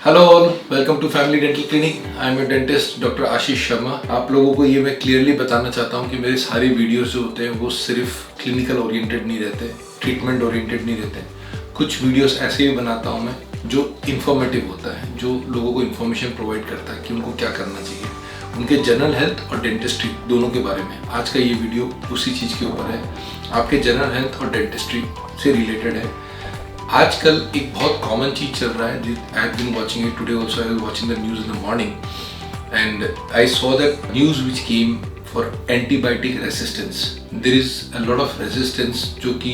Hello all, welcome to family dental clinic. I am a dentist doctor Ashish Sharma. आप लोगों को ये मैं क्लियरली बताना चाहता हूँ कि मेरे सारे वीडियोस जो होते हैं वो सिर्फ क्लिनिकल ओरिएंटेड नहीं रहते, ट्रीटमेंट ओरिएंटेड नहीं रहते। कुछ वीडियोस ऐसे भी बनाता हूँ मैं जो इन्फॉर्मेटिव होता है, जो लोगों को इन्फॉर्मेशन प्रोवाइड करता है कि उनको क्या करना चाहिए, उनके जनरल हेल्थ और डेंटिस्ट्री दोनों के बारे में। आज का ये वीडियो उसी चीज़ के ऊपर है, आपके जनरल हेल्थ और डेंटिस्ट्री से रिलेटेड है। आजकल एक बहुत कॉमन चीज चल रहा है, I have been watching it today also. I was watching the news in the morning and I saw that news which came for antibiotic resistance. There is a lot of resistance जो कि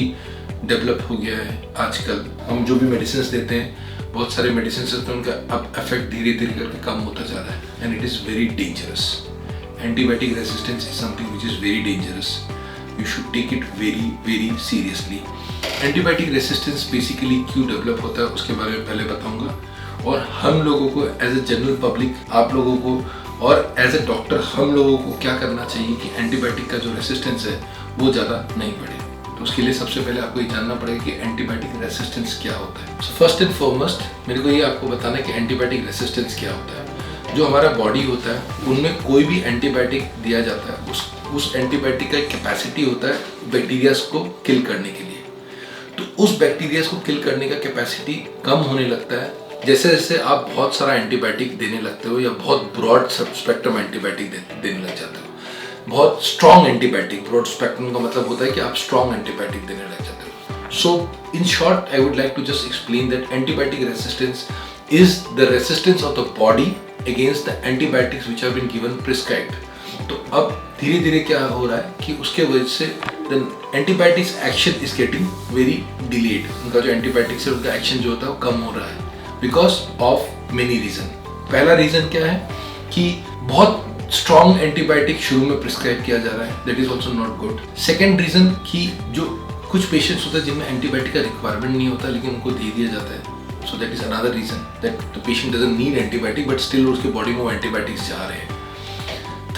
develop हो गया है आजकल। हम जो भी medicine देते हैं, बहुत सारे मेडिसिन होते हैं, उनका अब इफेक्ट धीरे धीरे करके कम होता जा रहा है and it is very dangerous. Antibiotic resistance is something which is very dangerous. You should take it very very seriously. Antibiotic resistance basically क्यों डेवलप होता है उसके बारे में पहले बताऊंगा, और हम लोगों को एज ए जनरल पब्लिक, आप लोगों को और एज ए डॉक्टर हम लोगों को क्या करना चाहिए कि एंटीबायोटिक का जो रेसिस्टेंस है वो ज़्यादा नहीं बढ़े। तो उसके लिए सबसे पहले आपको ये जानना पड़ेगा कि एंटीबायोटिक रेसिस्टेंस क्या होता है। सो फर्स्ट एंड फॉरमोस्ट मेरे को ये आपको बताना है कि एंटीबायोटिक रेसिस्टेंस क्या होता है। जो हमारा बॉडी होता है उनमें कोई भी एंटीबायोटिक दिया जाता है, उस एंटीबायोटिक का एक कैपेसिटी होता है बैक्टीरियाज को किल करने के लिए। तो उस बैक्टीरिया को किल करने का कैपेसिटी कम होने लगता है जैसे जैसे आप बहुत सारा एंटीबायोटिक देने लगते हो या बहुत ब्रॉड स्पेक्ट्रम एंटीबायोटिक देने लग जाते हो। बहुत स्ट्रॉन्ग एंटीबायोटिक, ब्रॉड स्पेक्ट्रम का मतलब होता है कि आप स्ट्रॉन्ग एंटीबायोटिक देने लग जाते हो। So in short I would like to just explain that antibiotic resistance is the resistance of the body against the antibiotics which have been given prescribed. तो अब धीरे धीरे क्या हो रहा है कि उसके वजह से the antibiotics action is getting very delayed. उनका जो एंटीबायोटिक्स है उनका एक्शन जो होता है वो कम हो रहा है बिकॉज ऑफ मेनी रीजन। पहला रीजन क्या है कि बहुत स्ट्रॉन्ग एंटीबायोटिक शुरू में प्रिस्क्राइब किया जा रहा है, that is also not good. Second reason कि जो कुछ पेशेंट्स होते हैं जिनमें एंटीबायोटिक का रिक्वायरमेंट नहीं होता लेकिन उनको दे दिया जाता है। So that is another reason that the patient doesn't need antibiotic but still उसके बॉडी में वो एंटीबायोटिक्स जा रहे हैं।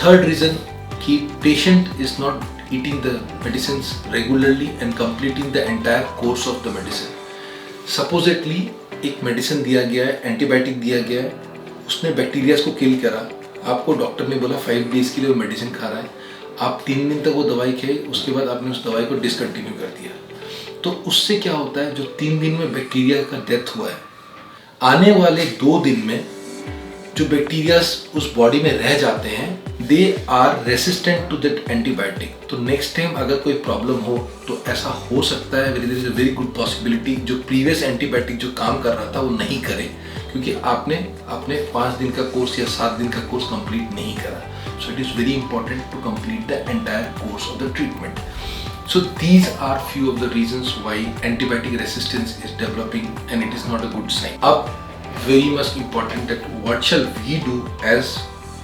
थर्ड रीजन कि patient is not eating the medicines regularly and completing the entire course of the medicine. Supposedly एक medicine दिया गया है, एंटीबायोटिक दिया गया है, उसने बैक्टीरियाज को किल करा, आपको डॉक्टर ने बोला 5 डेज के लिए वो मेडिसिन खा रहा है, आप 3 दिन तक वो दवाई खाई, उसके बाद आपने उस दवाई को डिसकंटिन्यू कर दिया। तो उससे क्या होता है, जो 3 दिन में बैक्टीरिया का डेथ हुआ है, आने वाले 2 दिन में जो बैक्टीरियाज उस बॉडी में रह जाते हैं they are resistant to that antibiotic. तो नेक्स्ट टाइम अगर कोई प्रॉब्लम हो तो ऐसा हो सकता है, वेरी गुड पॉसिबिलिटी जो प्रीवियस एंटीबायोटिक जो काम कर रहा था वो नहीं करे, क्योंकि आपने 5 दिन का कोर्स या 7 दिन का कोर्स कंप्लीट नहीं करा। So it is very important to complete the entire course of the treatment. So these are few of the reasons why antibiotic resistance is developing and it is not a good sign. Ab very much important that what shall we do as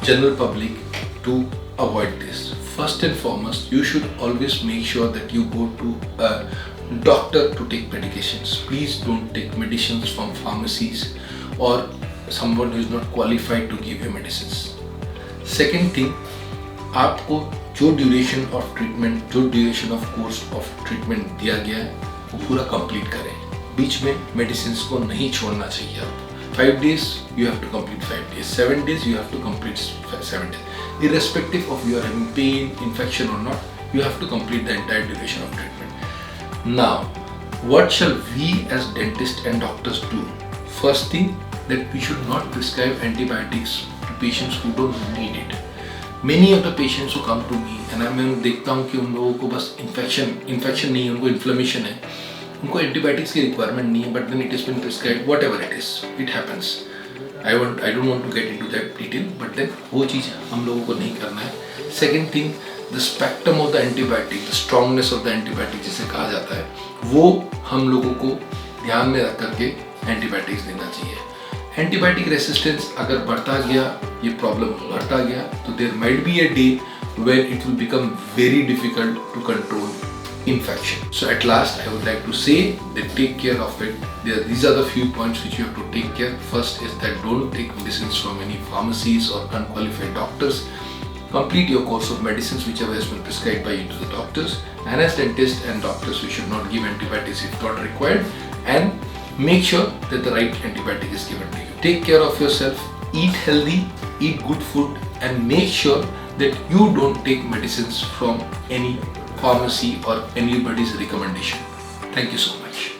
general public to avoid this. First and foremost, you should always make sure that you go to a doctor to take medications. Please don't take medicines from pharmacies or someone who is not qualified to give you medicines. Second thing, आपको जो duration of treatment, जो duration of course of treatment दिया गया है वो पूरा complete करें। बीच में मेडिसिन को नहीं छोड़ना चाहिए। आप 5 days you have to complete 5 days, 7 days you have to complete 7 days, irrespective of you are having pain, infection or not, you have to complete the entire duration of treatment. Now what shall we as dentists and doctors do? First thing, that we should not prescribe antibiotics to patients who don't need it. Many of the patients who come to me and मैं देखता हूँ कि उन लोगों को बस infection नहीं है, उनको इन्फ्लेमेशन है, उनको एंटीबायोटिक्स की रिक्वायरमेंट नहीं है, but then it is been prescribed, whatever it is, it happens. I don't want to get into that detail, but then वो चीज़ हम लोगों को नहीं करना है। Second thing, the spectrum of the antibiotic, the strongness of the antibiotic जिसे कहा जाता है, वो हम लोगों को ध्यान में रख करके एंटीबायोटिक्स देना चाहिए। एंटीबायोटिक रेसिस्टेंस अगर बढ़ता गया, ये प्रॉब्लम बढ़ता गया, तो there might be a day where it will become very difficult to control infection. So at last I would like to say that take care of it. These are the few points which you have to take care. First is that don't take medicines from any pharmacies or unqualified doctors. Complete your course of medicines whichever has been prescribed by you to the doctors. And as dentists and doctors, we should not give antibiotics if not required, and make sure that the right antibiotic is given to you. Take care of yourself, eat healthy, eat good food, and make sure that you don't take medicines from any pharmacy or anybody's recommendation. Thank you so much.